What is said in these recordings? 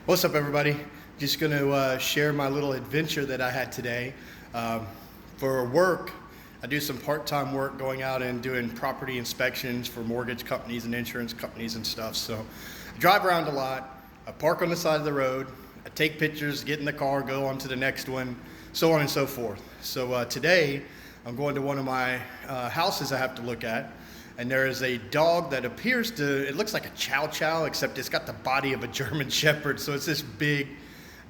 What's up, everybody? Just going to share my little adventure that I had today. For work, I do some part-time work going out and doing property inspections for mortgage companies and insurance companies and stuff. So I drive around a lot. I park on the side of the road. I take pictures, get in the car, go on to the next one, so on and so forth. So today, I'm going to one of my houses I have to look at. And there is a dog that appears to, it looks like a Chow Chow, except it's got the body of a German Shepherd. So it's this big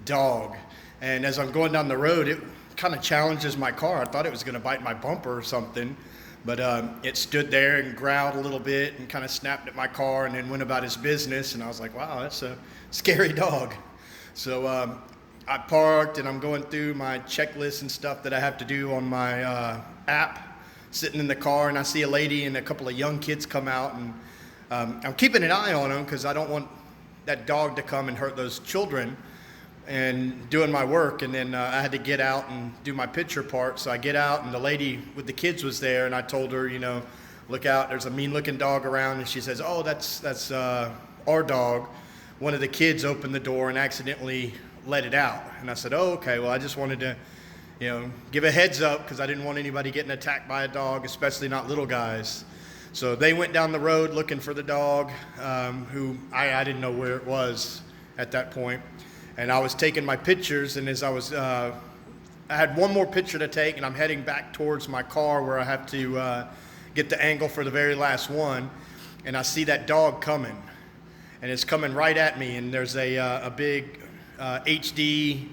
dog. And as I'm going down the road, it kind of challenges my car. I thought it was going to bite my bumper or something. But it stood there and growled a little bit and kind of snapped at my car and then went about his business. And I was like, wow, that's a scary dog. So I parked and I'm going through my checklist and stuff that I have to do on my app. Sitting in the car, and I see a lady and a couple of young kids come out, and I'm keeping an eye on them because I don't want that dog to come and hurt those children, and doing my work. And then I had to get out and do my picture part, so I get out and the lady with the kids was there, and I told her, you know, look out, there's a mean looking dog around. And she says, oh, that's our dog. One of the kids opened the door and accidentally let it out. And I said, oh, okay, well, I just wanted to give a heads up because I didn't want anybody getting attacked by a dog, especially not little guys. So they went down the road looking for the dog, who I didn't know where it was at that point. And I was taking my pictures, and as I had one more picture to take, and I'm heading back towards my car where I have to get the angle for the very last one, and I see that dog coming, and it's coming right at me, and there's a big HD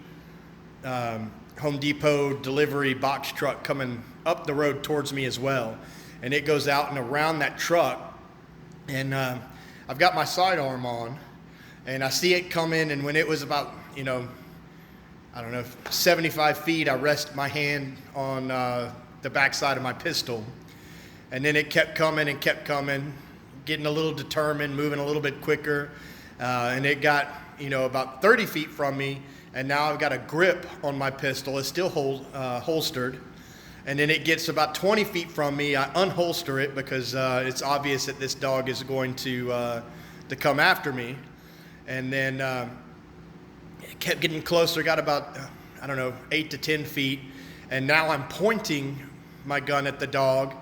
Home Depot delivery box truck coming up the road towards me as well. And it goes out and around that truck, and I've got my sidearm on, and I see it come in, and when it was about, 75 feet, I rest my hand on the backside of my pistol. And then it kept coming and kept coming, getting a little determined, moving a little bit quicker, and it got, about 30 feet from me. And now I've got a grip on my pistol. It's still holstered. And then it gets about 20 feet from me. I unholster it because it's obvious that this dog is going to come after me. And then it kept getting closer. Got about, 8 to 10 feet. And now I'm pointing my gun at the dog.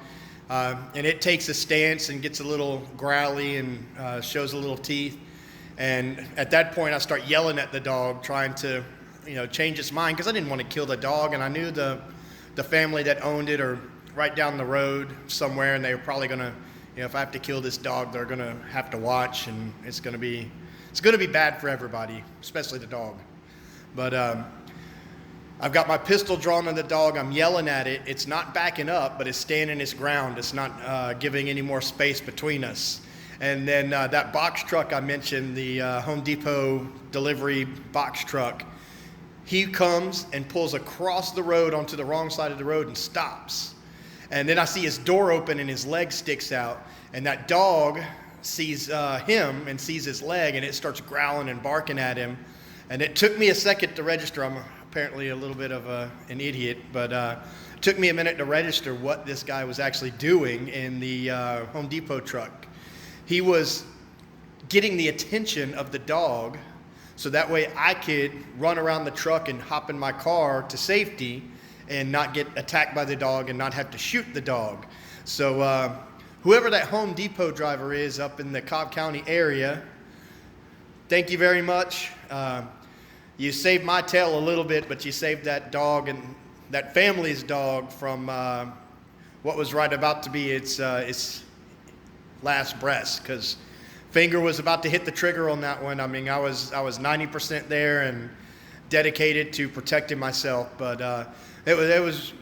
And it takes a stance and gets a little growly and shows a little teeth. And at that point, I start yelling at the dog, trying to, change its mind, because I didn't want to kill the dog, and I knew the family that owned it are right down the road somewhere, and they were probably going to, if I have to kill this dog, they're going to have to watch, and it's going to be bad for everybody, especially the dog. But I've got my pistol drawn on the dog. I'm yelling at it. It's not backing up, but it's standing its ground. It's not giving any more space between us. And then that box truck I mentioned, the Home Depot delivery box truck, he comes and pulls across the road onto the wrong side of the road and stops. And then I see his door open and his leg sticks out. And that dog sees him and sees his leg, and it starts growling and barking at him. And it took me a second to register. I'm apparently a little bit of an idiot, but it took me a minute to register what this guy was actually doing in the Home Depot truck. He was getting the attention of the dog so that way I could run around the truck and hop in my car to safety and not get attacked by the dog and not have to shoot the dog. So whoever that Home Depot driver is up in the Cobb County area, thank you very much. You saved my tail a little bit, but you saved that dog and that family's dog from what was right about to be its last breath, because finger was about to hit the trigger on that one. I mean, I was 90% there and dedicated to protecting myself, but it was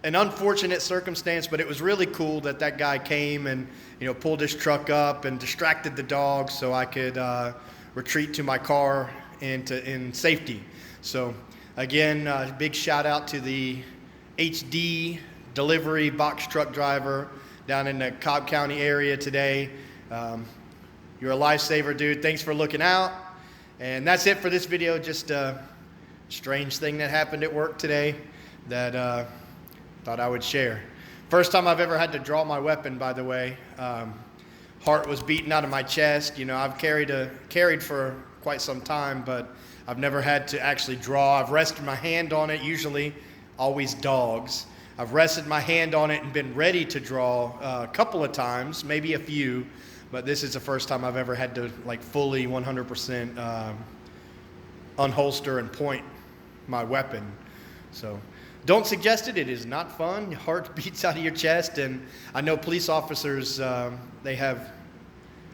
an unfortunate circumstance, but it was really cool that guy came and pulled his truck up and distracted the dog so I could retreat to my car in safety. So again, big shout out to the HD delivery box truck driver down in the Cobb County area today. You're a lifesaver, dude. Thanks for looking out. And that's it for this video. Just a strange thing that happened at work today that thought I would share. First time I've ever had to draw my weapon, by the way. Heart was beating out of my chest. I've carried for quite some time, but I've never had to actually draw. I've rested my hand on it, usually always dogs. I've rested my hand on it and been ready to draw a couple of times, maybe a few, but this is the first time I've ever had to like fully 100% unholster and point my weapon. So don't suggest it. It is not fun. Your heart beats out of your chest, and I know police officers, they have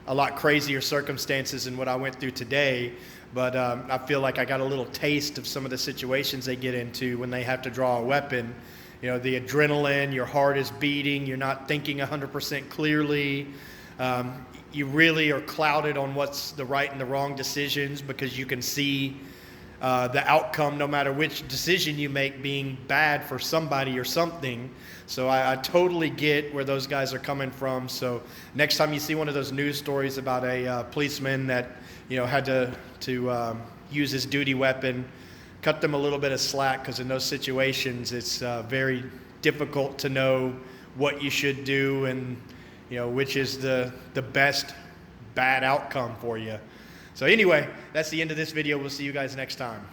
a lot crazier circumstances than what I went through today, but I feel like I got a little taste of some of the situations they get into when they have to draw a weapon. You know, the adrenaline, your heart is beating, you're not thinking 100% clearly. You really are clouded on what's the right and the wrong decisions because you can see the outcome, no matter which decision you make, being bad for somebody or something. So I totally get where those guys are coming from. So next time you see one of those news stories about a policeman that, you know, had to use his duty weapon, cut them a little bit of slack, because in those situations it's very difficult to know what you should do and, you know, which is the best bad outcome for you. So anyway, that's the end of this video. We'll see you guys next time.